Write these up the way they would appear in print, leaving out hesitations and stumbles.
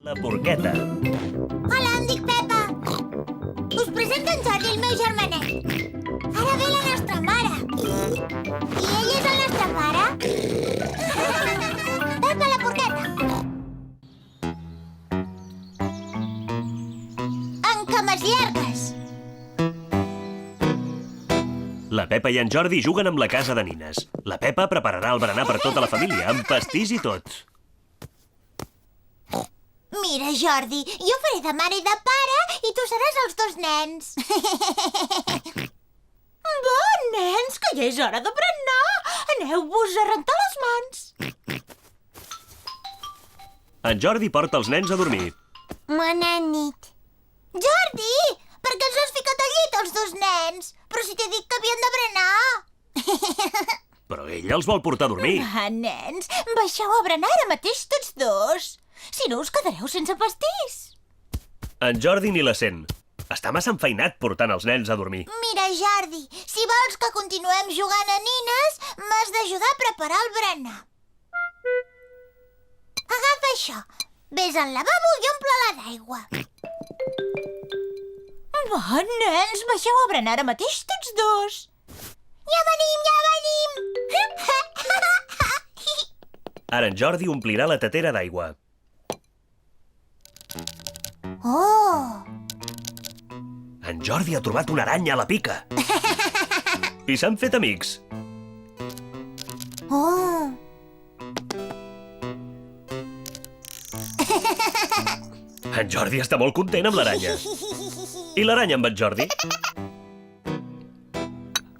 La porqueta. Hola, em dic Pepa. Us presento en Jordi, el meu germanet. Ara ve la nostra mare. I ell és el nostre pare. Pepa, la porqueta. En cames llargues. La Pepa i en Jordi juguen amb la casa de nines. La Pepa prepararà el berenar per tota la família, amb pastís i tot. Mira, Jordi, jo faré de mare i de pare i tu seràs els dos nens. Va, nens, que ja és hora de berenar. Aneu-vos a rentar les mans. En Jordi porta els nens a dormir. Bona nit. Jordi, per què els has ficat al llit, els dos nens? Però si t'he dit que havien de berenar. Però ell els vol portar a dormir. Va, nens, baixeu a berenar ara mateix tots dos. Si no, us quedareu sense pastís. En Jordi ni la sent. Està massa enfeinat portant els nens a dormir. Mira, Jordi, si vols que continuem jugant a nines, m'has d'ajudar a preparar el berenar. Agafa això. Ves al lavabo i omple-la d'aigua. Va, nens, baixeu a berenar ara mateix tots dos. Ja venim, ja venim! Ara en Jordi omplirà la tetera d'aigua. Oh! En Jordi ha trobat una aranya a la pica. I s'han fet amics. Oh! En Jordi està molt content amb l'aranya. I l'aranya amb en Jordi?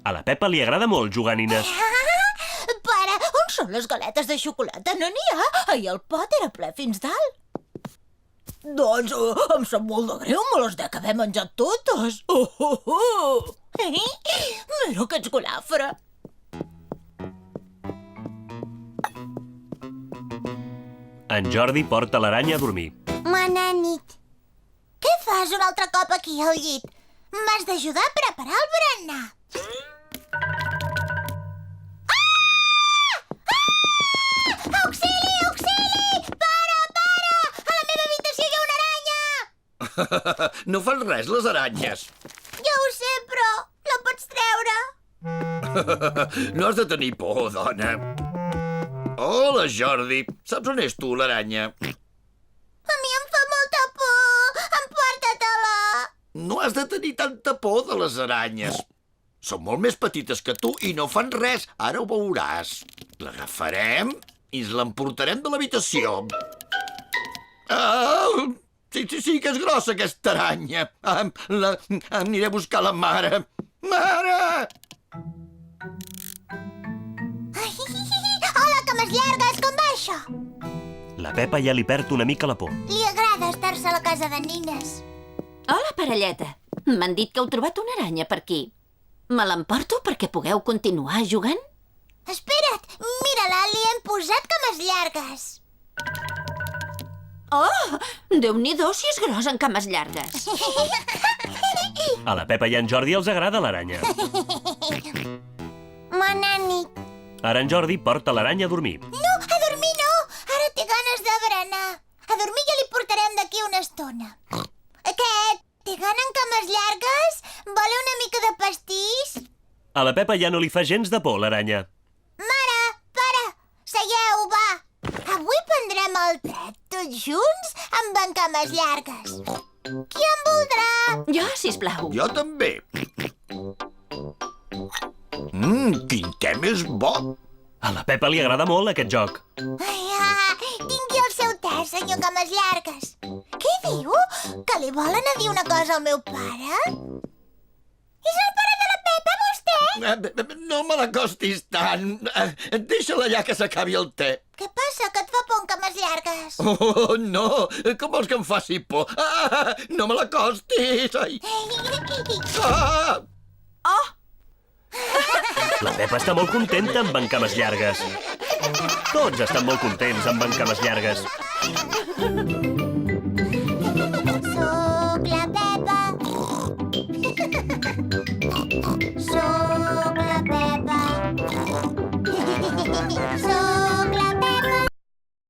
A la Pepa li agrada molt jugar a nines. Pare, on són les galetes de xocolata? No n'hi ha. Ahir el pot era ple fins dalt. Doncs em sap molt de greu, me les dec haver menjat totes. Mira que ets golafre. En Jordi porta l'aranya a dormir. Bona nit. Què fas un altre cop aquí al llit? M'has d'ajudar a preparar el berenar. Auxili, auxili! Para! A la meva habitació hi ha una aranya! No fan res, les aranyes. Ja ho sé, però la pots treure? No has de tenir por, dona. Hola, Jordi. Saps on és tu, l'aranya? A mi em fa molta por. Emporta-te-la. No has de tenir tanta por de les aranyes. Són molt més petites que tu i no fan res. Ara ho veuràs. L'agafarem i ens l'emportarem de l'habitació. Sí, que és grossa, aquesta aranya. Aniré a buscar la mare. Mare! Hola, cames llargues, com va això? La Pepa ja li perd una mica la por. Li agrada estar-se a la casa de nines. Hola, parelleta. M'han dit que heu trobat una aranya per aquí. Me l'emporto perquè pugueu continuar jugant? Espera't, mira-la, li hem posat cames llargues. Oh, Déu-n'hi-do si és gros en cames llargues. A la Pepa i en Jordi els agrada l'aranya. Bona nit. Ara en Jordi porta l'aranya a dormir. No, a dormir no. Ara té ganes de berenar. A dormir ja li portarem d'aquí una estona. Aquest, té gana en cames llargues? Vol una mica de pastís? A la Pepa ja no li fa gens de por l'aranya. Mare, pare, seieu, va. Avui prendrem el tret, tots junts, amb en cames llargues. Qui en voldrà? Jo, sisplau. Jo també. Quin te més bo. A la Pepa li agrada molt aquest joc. Tingui el seu te, senyor cames llargues. Què diu? Que li volen a dir una cosa al meu pare? És el pare de la Pepa, vostè? No me l'acostis tant. Deixa-la allà que s'acabi el te. Què passa, que et fa por en cames llargues? Oh, no! Com vols que em faci por? No me l'acostis! Ai! La Pepa està molt contenta amb en cames llargues. Tots estan molt contents amb en cames llargues.